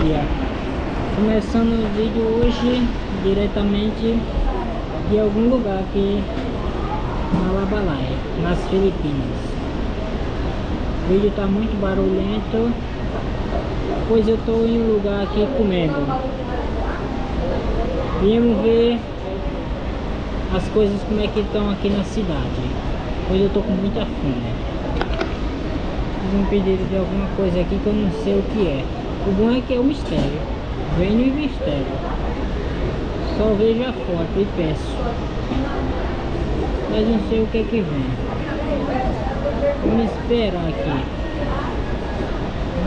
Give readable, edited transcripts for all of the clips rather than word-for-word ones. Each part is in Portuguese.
dia. Começando o vídeo hoje diretamente de algum lugar aqui na Labalaia, nas Filipinas. O vídeo tá muito barulhento, pois eu tô em um lugar aqui comendo. Viemos ver as coisas como é que estão aqui na cidade, pois eu tô com muita fome. Fiz um pedido de alguma coisa aqui que eu não sei o que é. O bom é que é um mistério. Vem no mistério. Só vejo a foto e peço. Mas não sei o que é que vem. Vamos esperar aqui.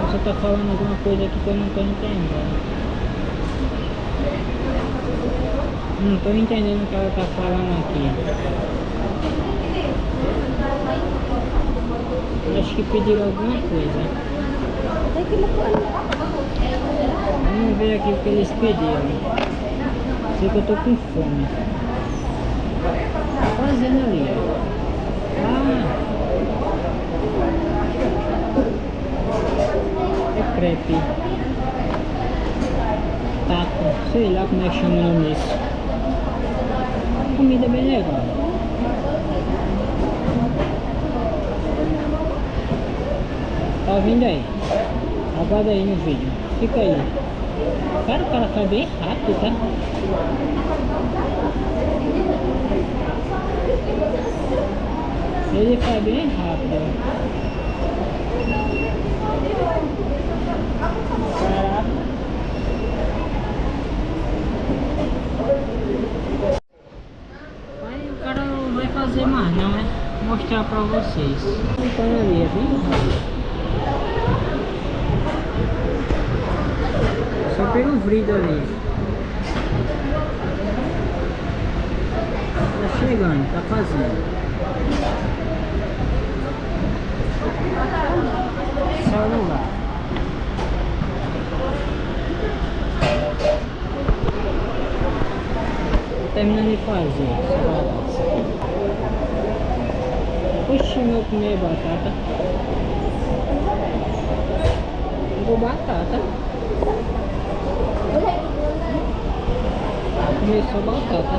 Você tá falando alguma coisa aqui que eu não tô entendendo. Não tô entendendo o que ela tá falando aqui. Acho que pediram alguma coisa. Vamos ver aqui o que eles pediram. Sei que eu tô com fome. Tá fazendo ali. É crepe. Taco. Sei lá como é que chama o nome disso. Comida bem legal. Tá vindo aí. Aguarda aí no vídeo. Fica aí. Cara, o cara faz bem rápido, tá? Ele faz bem rápido. Caraca. Aí o cara não vai fazer mais não, né? Vou mostrar pra vocês. Então ali, é bem rápido. Só pelo vidro ali. Tá chegando, tá fazendo. Celular. Tô terminando de fazer. Oxi, meu comer batata. Pegou batata. Começou batata.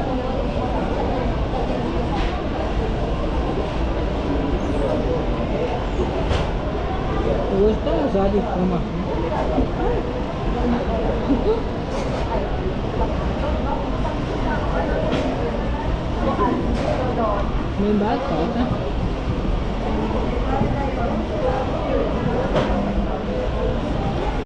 Hoje tá usado de fama. Comer batata.